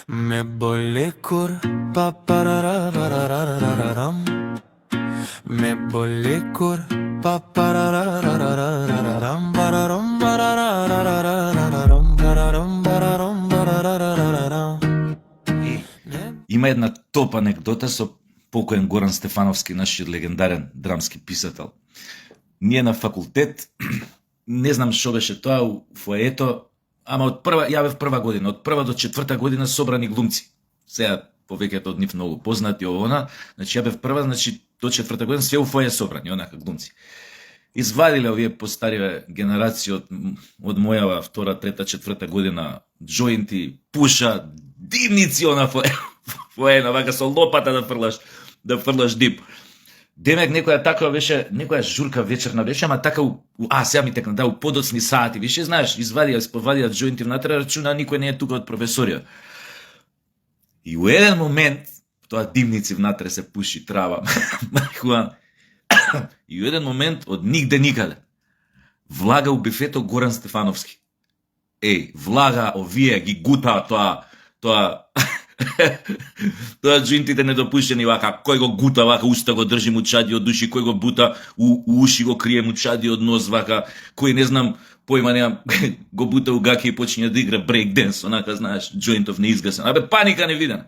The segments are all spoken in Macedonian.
Me bolle cor pa parararararararam. Me bolle cor pa parararararararam. Bararam bararararararam. Bararam bararam barararararam. Има една топ анекдота со покоен Горан Стефановски, нашиот легендарен драмски писател. Ние на факултет, не знам што беше тоа, у фоето, ама ја бев прва година, од прва до четврта година собрани глумци. Сега повеќето од нив многу познати овона, значи ја бев прва, значи до четврта година све у фое собрани, онака глумци. Извадиле овие постариве генерации од мојава втора, трета, четврта година джоинти, пуша, димници она фое, вака со лопата да фрлаш дип. Демек некоја таква беше, некоја журка вечерна беше, ама така сега ми текна, да, у подоцни сати, више знаеш, повадија джоинти внатре, рачуна никој не е тука од професорија. И у еден момент, тоа димници внатре се пуши трава, марихуана. И у еден момент од нигде никаде влага у бифето Горан Стефановски. Влага, овие ги гута тоа джинтите недопуштени, вака, кој го гута, вака, уста го држи му чади од уши, кој го бута, у уши го крие му чади од нос, вака, кој не знам, појма немам, го бута у гаки и почне да игра брейк-денс, онака, знаеш, джоинтов неизгасен. Абе, паника невидена.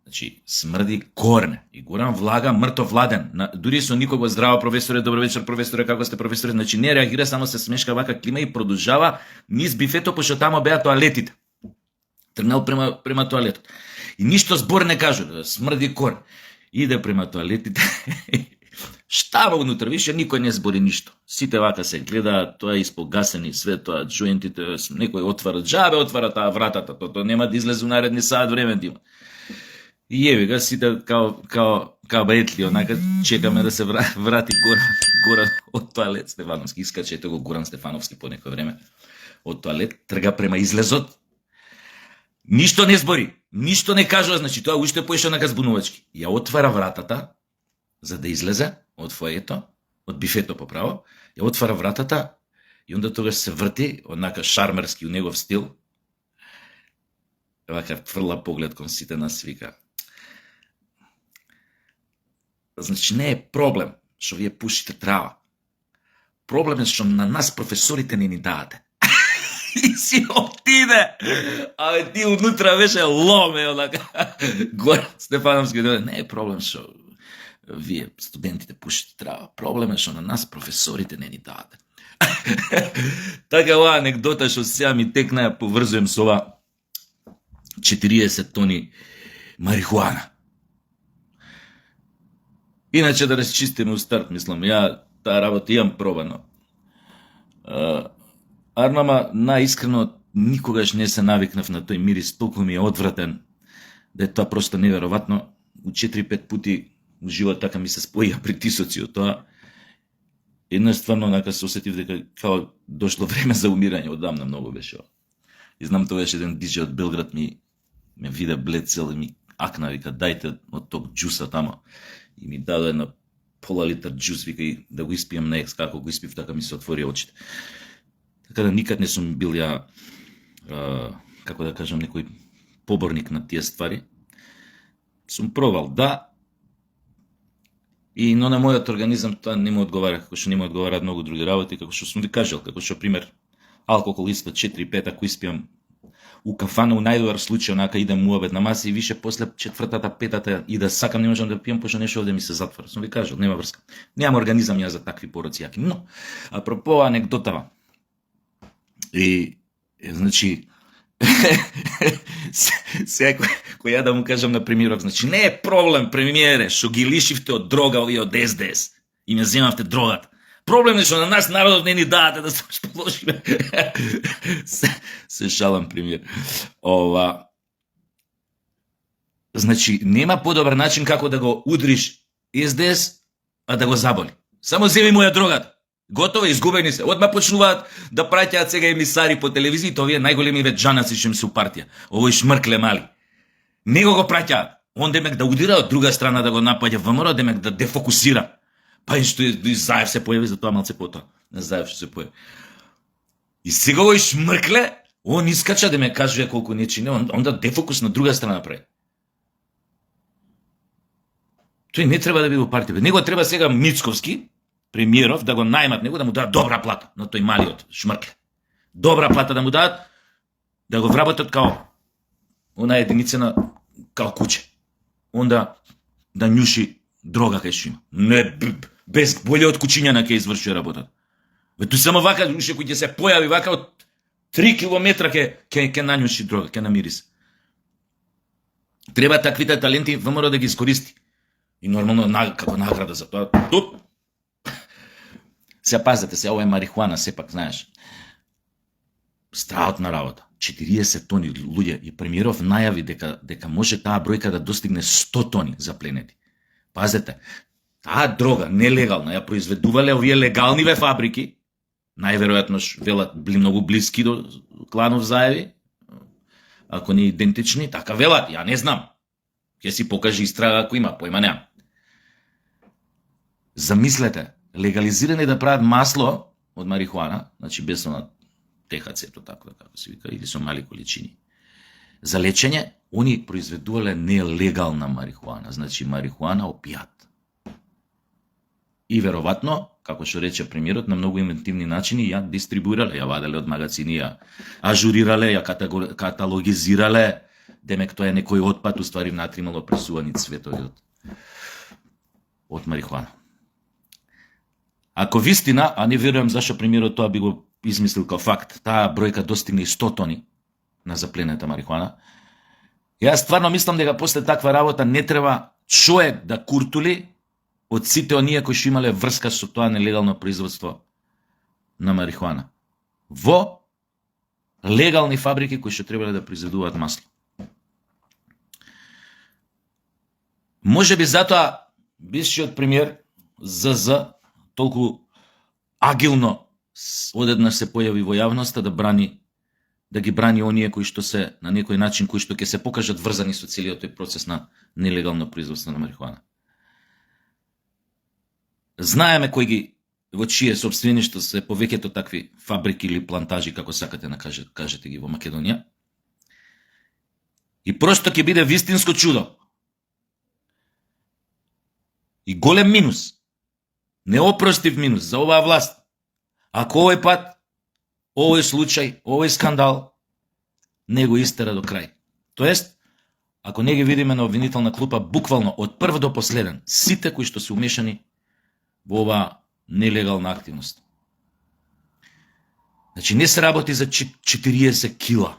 Значи, смрди корне. И Горан влага мртов владен. Дури со никого здраво, професоре, добро вечер, професоре, како сте, професоре? Значи, не реагира, само се смешка, вака, клима и продолжава низ бифето, пошто тамо беа тоалетите. Тргнал према тоалетот. И ништо збор не кажу, смрди корн. Иде према тоалетите. Штава внутре, више никој не збори ништо. Сите вака се гледаат, тоа е испогасени, све тоа, джоинтите, некој отвара, джабе отвара таа вратата, тоа нема да излезе у наредни саат време да има. И еви га, сите као баетли, онака, чекаме да се врати Горан од тоалет. Стефановски, искачете го Горан Стефановски по некој време од тоалет, трга према излезот. Ништо не збори, ништо не кажува, значи тоа уште поише онака збунувачки. Ја отвара вратата, за да излезе од фоето, од бифето поправо, ја отвара вратата и онда тогаш се врти, онака шармерски у негов стил, вака фрла поглед кон сите нас, вика. Значи не е проблем што вие пушите трава. Проблем е што на нас професорите не ни даате. И си отиде. Абе ти унутра беше ломе, онака. Горан Стефановски, не е проблем што вие студентите пушите трава. Проблем е што на нас професорите не ни даате. Така ова анекдота што сега ми текна, ја поврзуем со ова 40 тони марихуана. Иначе да разчистиме у старт, мислам, ја таа работа имам пробано. Армама, наискрено, никогаш не се навикнав на тој мирис, толку ми е одвратен, да е тоа просто неверојатно. У 4-5 пути у живот така ми се споија притисоци од тоа. Едноставно, нака се осетив дека као дошло време за умирање, одамна многу беше. И знам тоа беше еден диџе од Белград ме виде блед цел и ми акна, вика, дајте од тог џуса тамо. И ми даде една пола литар џус, вика, и да го испијам на екс, како го испив, така ми се отвори очите. Така да никад не сум бил ја, како да кажам, некој поборник на тие ствари. Сум пробал, да, но на мојот организам тоа не му одговара, како што не му одговараат многу други работи, како што сум ви кажал, како што, пример, алкохол исто 4-5, ако испијам у кафана, у најдобар случај, онака идем муабет на маси и више после четвртата, петата и да сакам не можам да пијам, пошто нешто овде ми се затвора. Сум ви кажал, нема врска. Немам организам ја за такви пороци јаки. Но, апропо анекдотава, и, значи, сега кој ја да му кажам на премиеров, значи, не е проблем, премиере, што ги лишивте од дрога овие од СДС и ме земавте дрогата. Проблем е што на нас народот не ни даате да се положиме. Се шалам, премиер. Значи, нема подобар начин како да го удриш СДС, а да го заболи. Само земи му ја дрогата. Готово, изгубени се. Одма почнуваат да праќаат сега емисари по телевизијата, овие најголеми веджанаци што им се у партија. Овој шмркле мали. Него го праќаат. Он демек да удира од друга страна да го напаѓа ВМРО, демек да дефокусира. Па и што и Заев се појави, за тоа малце потоа. Не Заев што се појави. И сега овој шмркле Он искача да ме кажува колку нечи не, онда дефокус на друга страна прави. Тој не треба да биде во партија. Него треба сега Мицковски, премиеров, да го најмат него, да му дадат добра плата на тој малиот шмркле. Добра плата да му дадат, да го вработат као она единица на као куче. Онда да њуши дрога кај што има. Не, без боле од кучињана ќе изврши работата. Тој само вака, уште кој ќе се појави вака од 3 километра ќе нањуши дрога, ќе намири се. Треба таквите таленти ВМРО да ги искористи. И нормално како награда за тоа. Туп. Се пазете се, ова е марихуана, сепак, знаеш. Страхотна работа. 40 тони луѓе и премиеров најави дека може таа бројка да достигне 100 тони запленети. Пазете, таа дрога нелегална ја произведувале овие легалниве фабрики, најверојатно велат били многу блиски до кланов Заеви, ако не идентични, така велат, ја не знам. Ќе си покажи истрага ако има, појма немам. Замислете, легализирани да прават масло од марихуана, значи без она ТХЦ-то, така како се вика, или со мали количини. За лечење, они произведувале нелегална марихуана, значи марихуана опијат. И веројатно, како што рече премиерот, на многу инвентивни начини ја дистрибуирале, ја ваделе од магазини, ја ажурирале, ја каталогизирале, демек тоа е некој отпад, уствари внатре имало пресувани цветови од марихуана. Ако вистина, а не верувам зашто премиерот тоа би го измислил као факт, таа бројка достигне и 100 тони на запленета марихуана, јас стварно мислам дека после таква работа не треба човек да куртули од сите оние кои што имале врска со тоа нелегално производство на марихуана во легални фабрики кои што требале да произведуваат масло. Може би затоа бившиот премиер ЗЗ толку агилно одеднаш се појави во јавноста да ги брани оние кои што се на некој начин кои што ќе се покажат врзани со целиот тој процес на нелегално производство на марихуана. Знаеме кои ги во чие сопствеништво се повеќето такви фабрики или плантажи, како сакате да кажете ги во Македонија. И просто ќе биде вистинско чудо. И голем минус, неопростив минус за оваа власт, ако овој пат, овој случај, овој скандал не го истера до крај. Тоест, ако не ги видиме на обвинителна клупа буквално од прв до последен, сите кои што се умешани во оваа нелегална активност. Значи не се работи за 40 кила,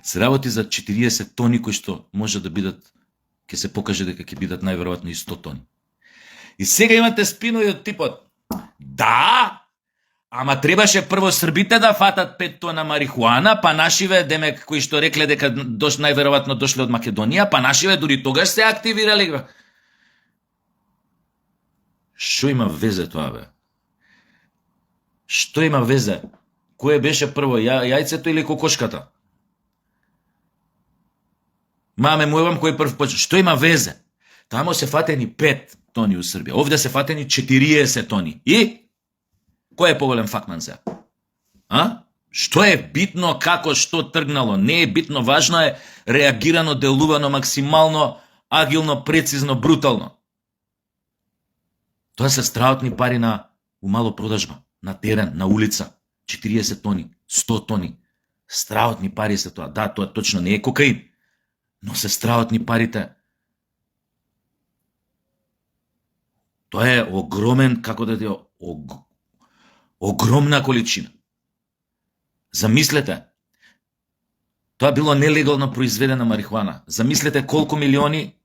се работи за 40 тони кои што може да бидат, ќе се покаже дека ќе бидат најверојатно и 100 тони. И сега имате спинови од типот, да, ама требаше прво србите да фатат 5 тона марихуана, па нашиве, демек, кои што рекле дека најверојатно дошле од Македонија, па нашиве дури тогаш се активирали. Што има везе тоа, бе? Што има везе? Кој беше прво, јајцето или кокошката? Маме, мојвам кој прв почна. Што има везе? Тамо се фатени 5 тони у Србија. Овде се фатени 40 тони. И? Кој е поголем факман сега? А? Што е битно, како, што тргнало? Не е битно, важно е реагирано, делувано максимално, агилно, прецизно, брутално. Тоа се страхотни пари на умало продажба, на терен, на улица. 40 тони, 100 тони. Страхотни пари се тоа. Да, тоа точно не е кокаин, но се страхотни парите. Тоа е огромен, како да ти огромна количина. Замислете, тоа било нелегално произведена марихуана. Замислете колку милиони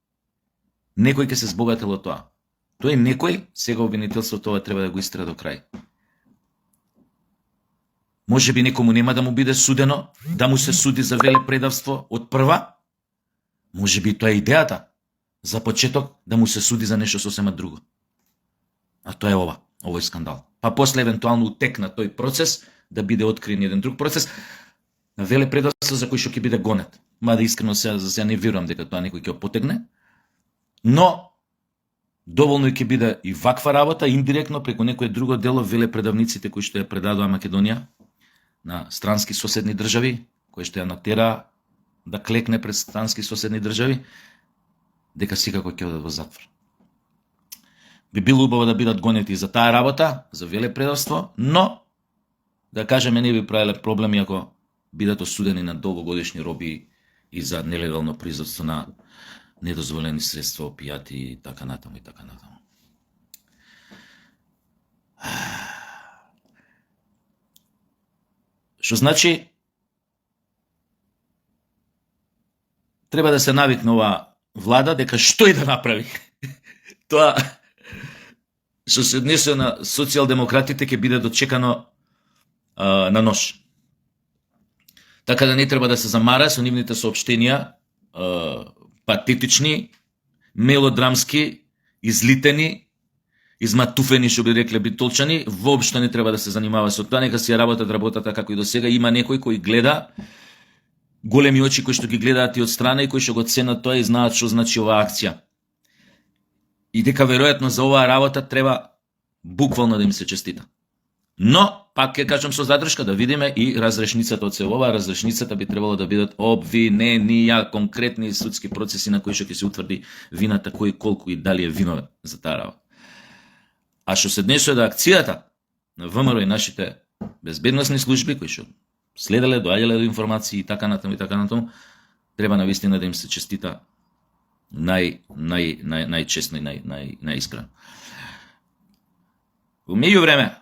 некој ќе се збогател од тоа. Тој некој, сега обвинителството тоа треба да го истера до крај. Може би некому нема да му биде судено, да му се суди за велепредавство од прва. Може би тоа е идејата. За почеток да му се суди за нешто сосема друго. А тоа е овој скандал. Па после евентуално утекна тој процес, да биде откриен еден друг процес, на велепредавство за кој што ќе биде гонет. Мада искрено за сега не верувам дека тоа некој ќе потегне, но доволно ќе биде и ваква работа, индиректно преку некој друго дело велепредавниците кои што ја предадоа Македонија на странски соседни држави, кој што ја натера да клекне пред странски соседни држави, дека секако ќе одат во затвор. Би било убаво да бидат гонети за таа работа, за велепредавство, но да кажеме не би правиле проблеми ако бидат осудени на долгогодишни роби и за нелегално производство на недозволени средства, опијати и така натаму и така натаму. Што значи треба да се навикне оваа влада дека што и да направи. Тоа што се однесе на социјалдемократите ќе биде дочекано на нож. Така да не треба да се замара со нивните соопштенија, патетични, мелодрамски, излитени, изматуфени, што би рекле битолчани, воопшто не треба да се занимава со тоа, нека си ја работат работата како и до сега. Има некој кој гледа, големи очи кои што ги гледаат и од страна и кои што го ценат тоа и знаат што значи оваа акција. И дека веројатно за оваа работа треба буквално да им се честита. Но, пак ќе кажам со задршка, да видиме и разрешницата од се ова. Разрешницата би требало да бидат обвиненија, конкретни судски процеси на кои што ќе се утврди вината, кој колку и дали е виновен за таа работа. А што се однесува до акцијата на ВМРО и нашите безбедносни служби, кои што следеле, доаѓале до информации и така натаму, треба навистина да им се честита најчестно и најискрено. Во меѓувреме,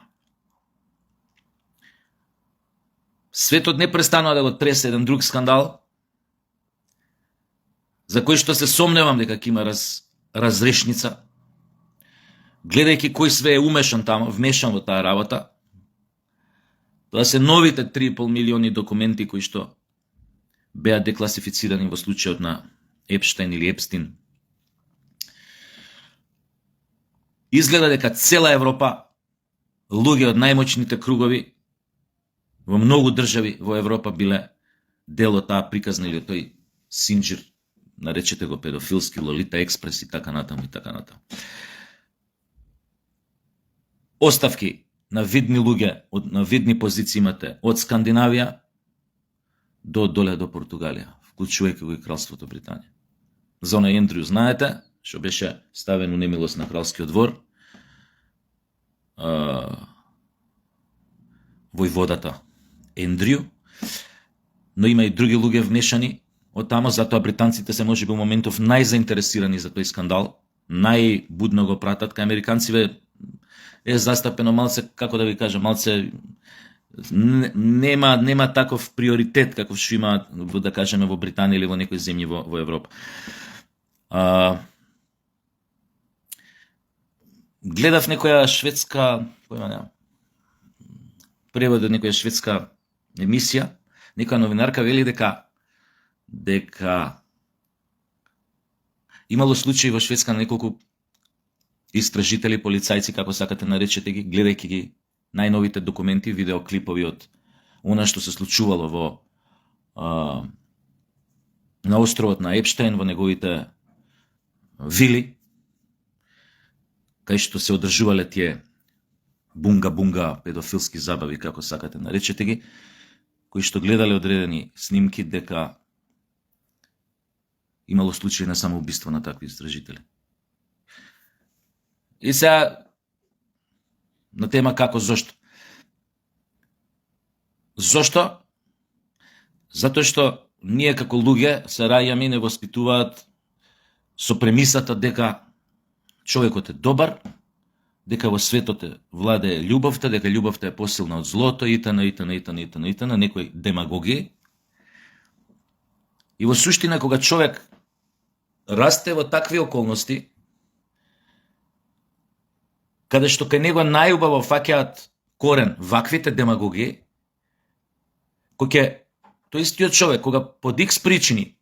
светот не престанува да го тресе еден друг скандал, за кој што се сомневам дека ќе има разрешница, гледајќи кој све е умешан тамо, вмешан во таа работа. Тоа се новите 3,5 милиони документи кои што беа декласифицирани во случајот на Епштайн или Епстин. Изгледа дека цела Европа, луѓе од најмоćните кругови во многу држави во Европа биле дел од таа приказна или од тој синџир, наречете го педофилски, Лолита експрес и така натаму и така натаму. Оставки на видни луѓе, на видни позиции имате од Скандинавија до доле до Португалија, вклучувајќи го и Кралството Британија. За онај Ендрю знаете, што беше ставен у немилост на кралскиот двор, војводата Ендрю, но има и други луѓе вмешани од тамо, затоа британците се можеби во моментов најзаинтересирани за тој скандал, најбудно го пратат, кај американците е застапено малце, како да ви кажам, малце нема таков приоритет каков што има, да кажеме, во Британија или во некои земји во Европа. Гледав некоја шведска, превод од некоја шведска емисија, некоја новинарка вели дека имало случаи во Шведска на неколку истражители, полицајци, како сакате наречете ги, гледајќи ги најновите документи, видеоклипови од она што се случувало на островот на Епштайн, во неговите вили, кај што се одржувале тие бунга педофилски забави, како сакате наречете ги, кои што гледале одредени снимки дека имало случаи на самоубиство на такви истражители. И сега на тема како зошто. Зошто? Затоа што ние како луѓе се раѓаме и не воспитуваат со премисата дека човекот е добар, дека во светот владее љубовта, дека љубовта е посилна од злото, итн. Некои демагоги. И во суштина, кога човек расте во такви околности, каде што кај него најубаво фаќаат корен ваквите демагоги, тој истиот човек, кога под X причини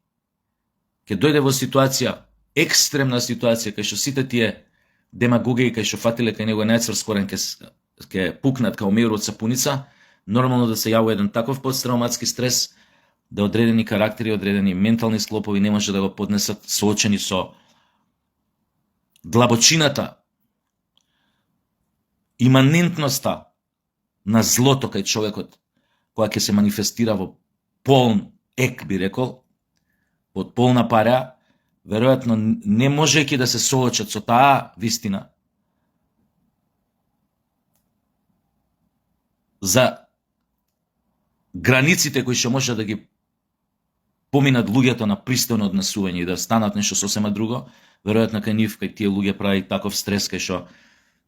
ќе дојде во ситуација, екстремна ситуација, кај што сите тие демагоги, кај што фатиле кај него најцврст корен, ќе пукнат као меур од сапуница, нормално да се јавува еден таков посттравматски стрес, да одредени карактери, одредени ментални склопови не може да го поднесат, соочени со длабочината, иманентноста на злото кај човекот, која ќе се манифестира во полн ек, би рекол, од полна пара, веројатно не можејќи да се соочат со таа вистина, за границите кои што може да ги поминат луѓето на пристојно однесување и да станат нешто сосема друго, веројатно кај нив, кај тие луѓе прави таков стрес кај што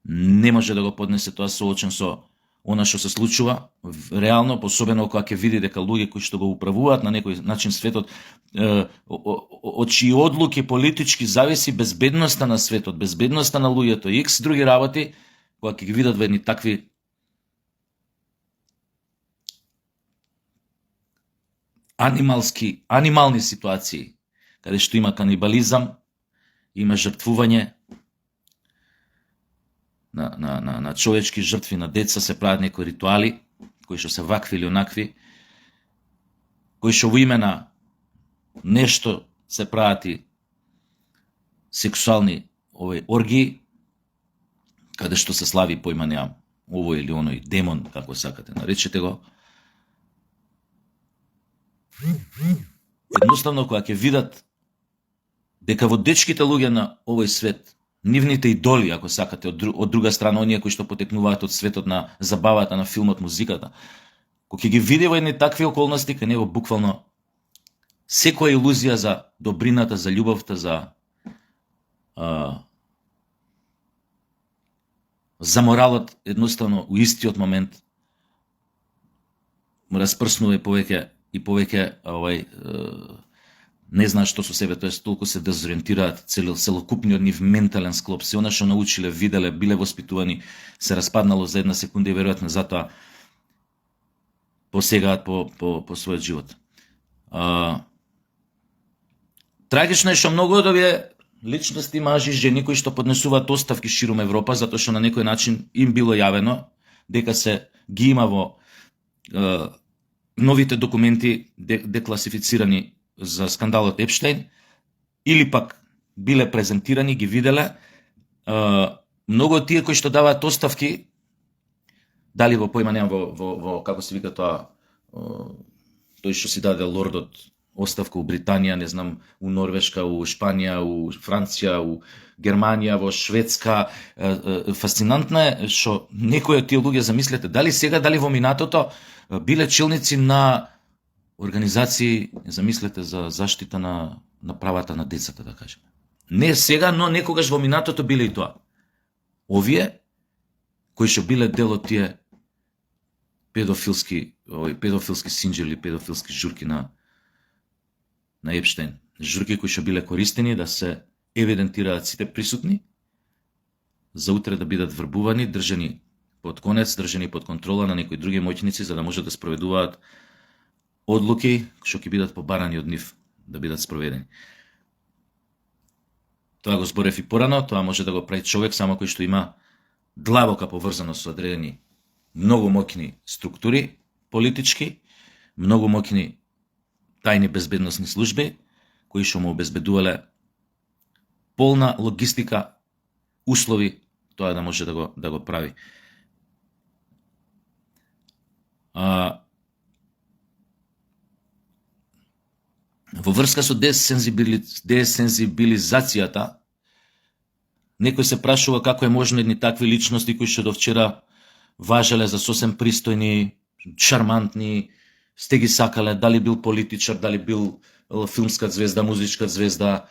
не може да го поднесе тоа соочен со она што се случува реално, особено кога ќе види дека луѓе кои што го управуваат на некој начин светот, од чии одлуки политички зависи безбедноста на светот, безбедноста на луѓето и икс други работи, кога ќе ги видат во едни такви анимални ситуации, каде што има канибализам, има жртвување на човечки жртви, на деца, се прават некои ритуали, кои што се вакви или онакви, кои што во име на нешто се прават и сексуални оргии, каде што се слави поима неам овој или оној демон, како сакате наречете го. Едноставно, кога ќе видат дека во дечките луѓе на овој свет, нивните идоли, ако сакате, од друга страна, оние кои што потекнуваат од светот на забавата, на филмот, музиката, кога ќе ги види во едни такви околности, кај него буквално секоја илузија за добрината, за љубовта, за моралот, едноставно, у истиот момент му распрснува и повеќе не знаат што со себе, тоа толку се дезориентираат, целокупниот нив ментален склоп, се она што научиле, виделе, биле воспитувани, се распаднало за една секунда и веројатно затоа посегаат по својот живот. Трагично е што многу од овие личности, мажи, жени, кои што поднесуваат оставки ширум Европа, затоа што на некој начин им било јавено дека се ги има во новите документи декласифицирани за скандалот Епштејн, или пак биле презентирани, ги виделе. Многу од тие кои што даваат оставки, дали во појма немам во како се вика тоа, тој што си даде лордот оставка у Британија, не знам, у Норвешка, у Шпанија, у Франција, у Германија, во Шведска. Фасцинантно е што некои од тие луѓе, замислете, дали сега, дали во минатото, биле челници на организации, замислете, за заштита на правата на децата, да кажем. Не сега, но некогаш во минатото биле и тоа. Овие, кои што биле дел од тие педофилски синџи или педофилски журки на Епштејн. Журки кои што биле користени да се евидентираат сите присутни, за утре да бидат врбувани, држани под конец, држани под контрола на некои други моќници, за да може да спроведуваат одлуки што ќе бидат побарани од нив да бидат спроведени. Тоа го зборев и порано, тоа може да го прави човек само кој што има длабока поврзано со одредени многу моќни структури политички, многу моќни тајни безбедносни служби, кои што му обезбедувале полна логистика, услови тоа да може да го прави. Во врска со десензибилизацијата, некој се прашува како е можно едни такви личности кои што до вчера важеле за сосем пристојни, шармантни, сте ги сакале, дали бил политичар, дали бил филмска звезда, музичка звезда,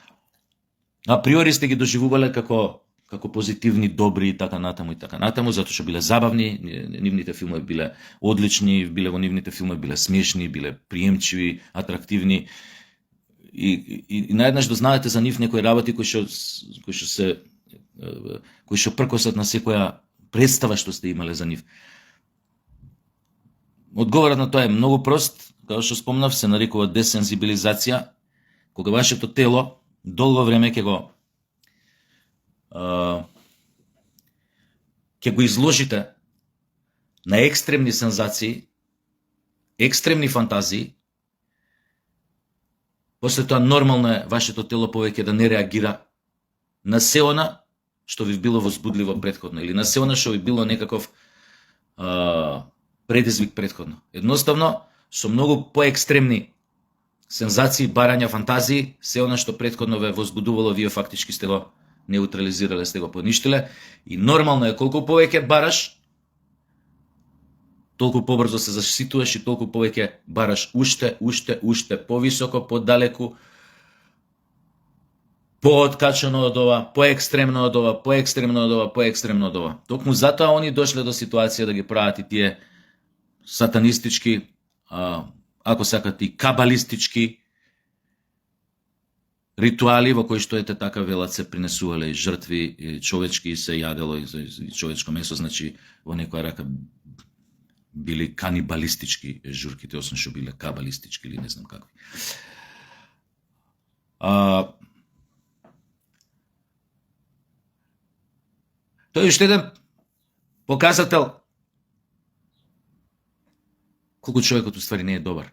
априори сте ги доживувале како позитивни, добри и така натаму, затоа што биле забавни, нивните филмови биле одлични, биле во нивните филмови биле смешни, биле приемчиви, атрактивни. И наеднаш дознаете за нив некои работи кои што пркосат на секоја представа што сте имале за нив. Одговорот на тоа е многу прост, како што спомнав, се нарекува десензибилизација, кога вашето тело долго време ќе го изложите на екстремни сензации, екстремни фантазии. После тоа нормално е вашето тело повеќе да не реагира на се она што ви било возбудливо претходно, или на се она што ви било некаков предизвик претходно. Едноставно, со многу поекстремни сензации, барања, фантазии, се она што претходно ве возбудувало, вие фактички сте го неутрализирале, сте го поништиле. И нормално е, колку повеќе бараш, толку побрзо се заситуваш и толку повеќе бараш уште повисоко, подалеку, пооткачано од ова, поекстремно од ова, поекстремно од ова. Токму затоа они дошле до ситуација да ги прават и тие сатанистички, ако сакате и кабалистички ритуали во кои што ете така велат се принесувале и жртви и човечки и се јадело и човечко месо, значи во некоја рака били канибалистички журките, освен што биле кабалистички или не знам какви. Тој уште еден показател колку човекот уствари не е добар.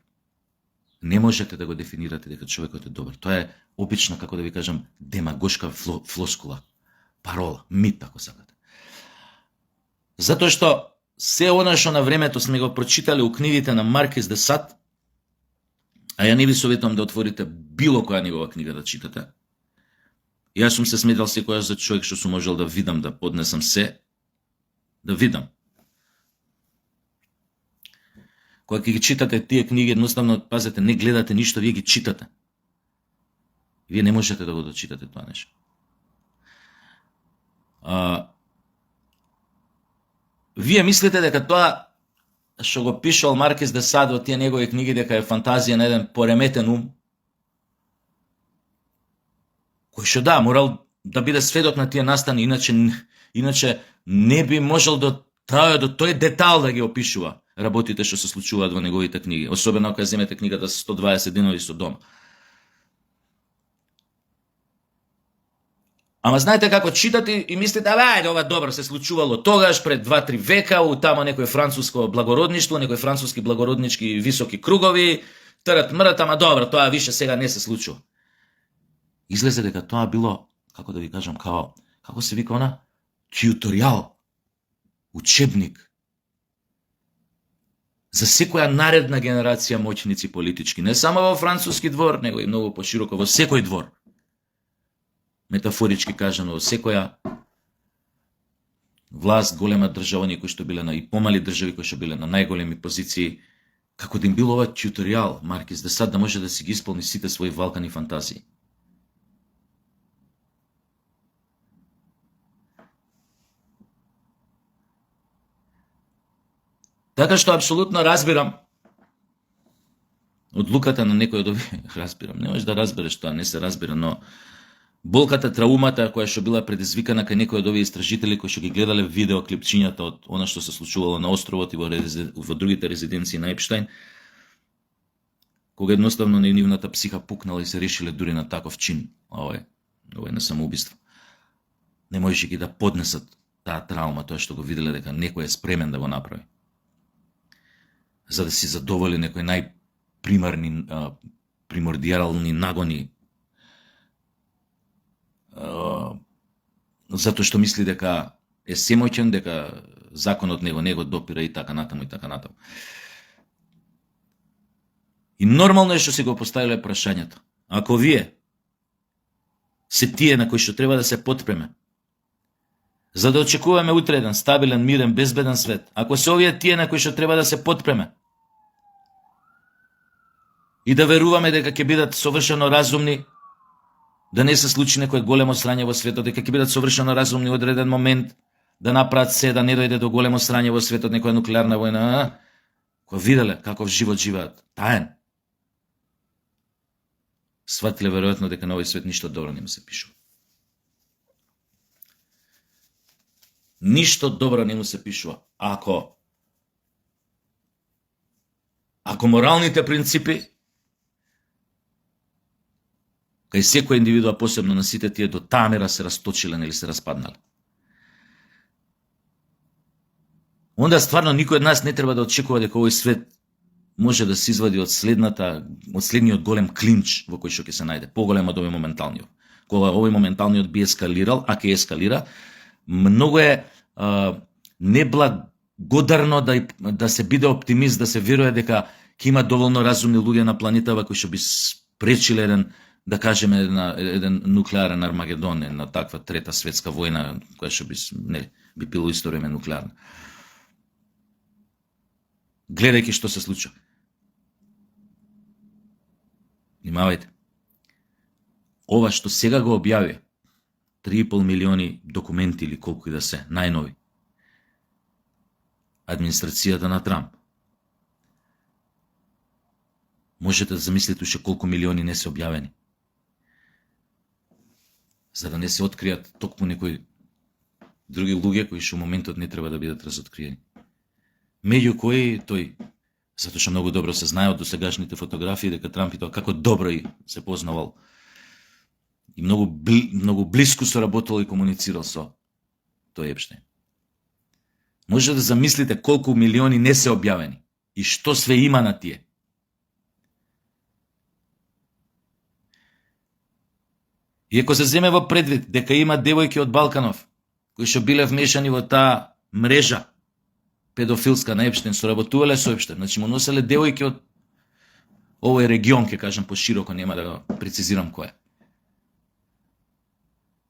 Не можете да го дефинирате дека човекот е добар. Тоа е обично, како да ви кажам, демагошка флоскула, парола, мит, ако сакате. Затоа што се она што на времето сме го прочитале у книгите на Маркиз де Сад, а ја не ви советувам да отворите било која негова книга да читате. Јас сум се сметал секојаш за човек што сум можел да видам, да поднесам се, да видам. Кога ги читате тие книги, едноставно, пазете, не гледате ништо, вие ги читате. Вие не можете да го дочитате тоа нешто. Вие мислите дека тоа што го пишал Маркиз де Сад во тие негови книги, дека е фантазија на еден пореметен ум, кој што да, морал да биде сведок на тие настани, иначе не би можел до тој детал да ги опишува работите што се случуваат во неговите книги, особено ако земете книгата 120 денови со дома. Ама знаете како читате и мислите, ајде, ова добро се случувало тогаш, пред 2-3 века, у тамо некој француско благородништво, некој француски благороднички високи кругови, трат-мрат, ама добро, тоа више сега не се случува. Излезе дека тоа било, како да ви кажам, како се вика она, тјуторијал, учебник, за секоја наредна генерација моќници политички, не само во француски двор, него и многу пошироко во секој двор. Метафорички кажано, во секоја власт, голема држава, кои што биле на и помали држави кои што биле на најголеми позиции, како да им било ова тјуторијал, Маркиз де Сад, да може да си ги исполни сите своји валкани фантазии. Така што апсолутно разбирам одлуката на некој од овие, разбирам, не можеш да разбереш тоа, не се разбира, но болката, траумата која што била предизвикана кај некој од овие истражители кои што ги гледале видеоклипчињата од она што се случувало на островот и во другите резиденции на Епштајн, кога едноставно нивната психа пукнала и се решиле дури на таков чин, ова е на самоубиство. Не можеше ги да поднесат таа траума, тоа што го виделе дека некој е спремен да го направи, за да си задоволи некои најпримарни, примордијални нагони, затоа што мисли дека е семоќен, дека законот не го допира и така натаму и така натаму. И нормално е што си го поставиле прашањето. Ако вие се тие на кои што треба да се потпреме, за да очекуваме утре еден стабилен, мирен, безбеден свет, ако се овие тие на кои што треба да се потпреме, и да веруваме дека ќе бидат совршено разумни, да не се случи некој големо срање во светот, дека ќе бидат совршено разумни од одреден момент, да направат се, да не дојде до големо срање во светот, некоја нуклеарна војна, кој виделе каков живот живеат, таен, сватиле веројатно дека на овој свет ништо добро не му се пишува. Ништо добро не му се пишува. Ако моралните принципи кај секој индивидуа, посебно на сите тие, до таа мера се расточиле или се распаднале, онда стварно никој од нас не треба да очекува дека овој свет може да се извади од следниот голем клинч во кој што ќе се најде, поголем од овој моменталниот. Кога овој моменталниот би ескалирал, а ќе ескалира, многу е годарно да се биде оптимист, да се верува дека ќе има доволно разумни луѓе на планетава кои што би спречиле да кажеме еден нуклеарен Армагедон, на таква трета светска војна која што би било исто време нуклеарна. Гледајќи што се случува. Внимавајте. Ова што сега го објави 3,5 милиони документи или колку и да се, најнови. Администрацијата на Трамп. Можете да замислите уште колку милиони не се објавени. За да не се откријат токму некои други луѓе кои што во моментот не треба да бидат разоткриени. Меѓу кои тој, затоа што многу добро се знае од досегашните фотографии дека Трамп и тоа како добро и се познавал и многу блиску соработал и комуницирал со тој Епштейн. Може да замислите колку милиони не се објавени и што све има на тие. И ако се земе во предвид дека има девојки од Балканов кои што биле вмешани во таа мрежа педофилска на Епштейн, соработувале со Епштейн, значи му носеле девојки од овој регион, ќе кажам пошироко, нема да го прецизирам кој е.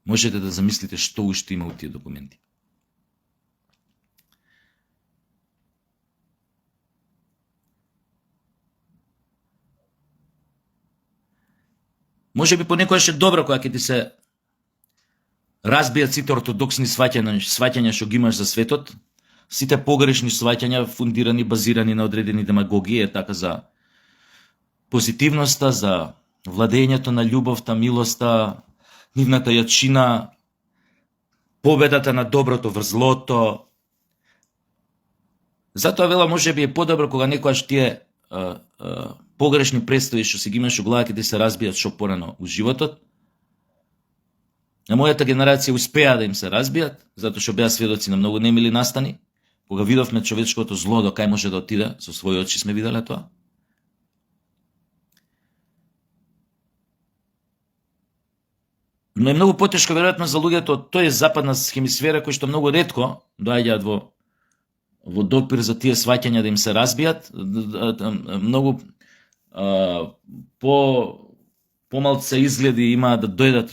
Можете да замислите што уште има у тие документи. Може би понекогаш е добро кога ќе ти се разбијат сите ортодоксни сваќања што ги имаш за светот, сите погрешни сваќања фундирани, базирани на одредени демагогии, така за позитивноста, за владењето на љубовта, милоста, нивната јачина, победата на доброто врз злото. Затоа вела може би е подобро кога некојаш тие погрешни представи што се ги имаш у главата да се разбијат што порано у животот. На мојата генерација успеа да им се разбијат, затоа што беа сведоци на многу немили настани. Кога видовме човечкото зло до кај може да отиде, со своји очи сме виделе тоа. Но е многу потешко веројатно за луѓето од тој западна хемисфера кои што многу ретко доаѓаат во допир за тие сваќања да им се разбијат, многу помалце изгледи има да дојдат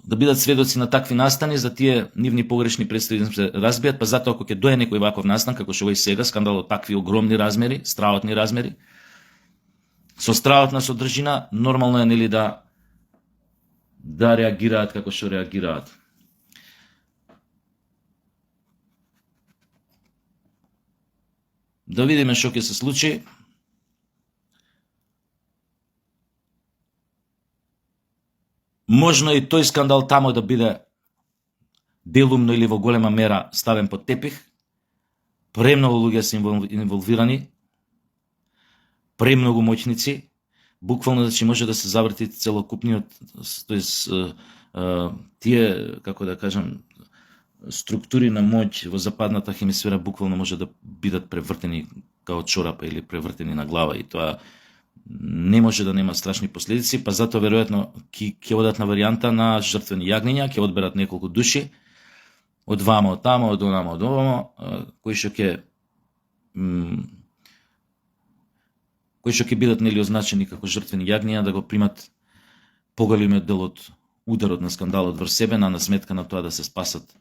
да бидат сведоци на такви настани за тие нивни погрешни представи да се разбијат, па затоа ако ќе дое некој ваков настан како што овој сега скандал од такви огромни размери, страотни размери, со страотна содржина, нормално е нели да реагираат како што реагираат. Да видиме што ќе се случи. Можно и тој скандал тамо да биде делумно или во голема мера ставен под тепих. Премногу луѓе се инволвирани, премногу моќници, буквално значи може да се заврти целокупниот, тоест тие, како да кажам, структури на моќ во западната хемисфера буквално може да бидат превртени као чорапа или превртени на глава и тоа не може да нема страшни последици, па затоа веројатно ќе одат на варијанта на жртвени јагниња, ќе одберат неколку души од вамо, од тамо, од онамо, од овамо, кои што ќе бидат нели означени како жртвени јагниња да го примат поголемиот дел од ударот на скандалот врз себе на сметка на тоа да се спасат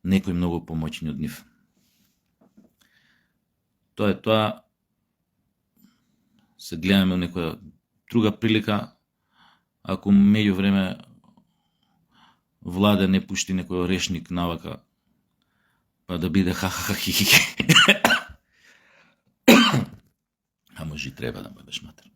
некои многу помоćни од нив. Тоа е тоа. Се гледаме некоја друга прилика, ако меѓу време влада не пушти некој орешник навака, па да биде ха-ха-ха-хи-хи. А може и треба да бъдеш матер.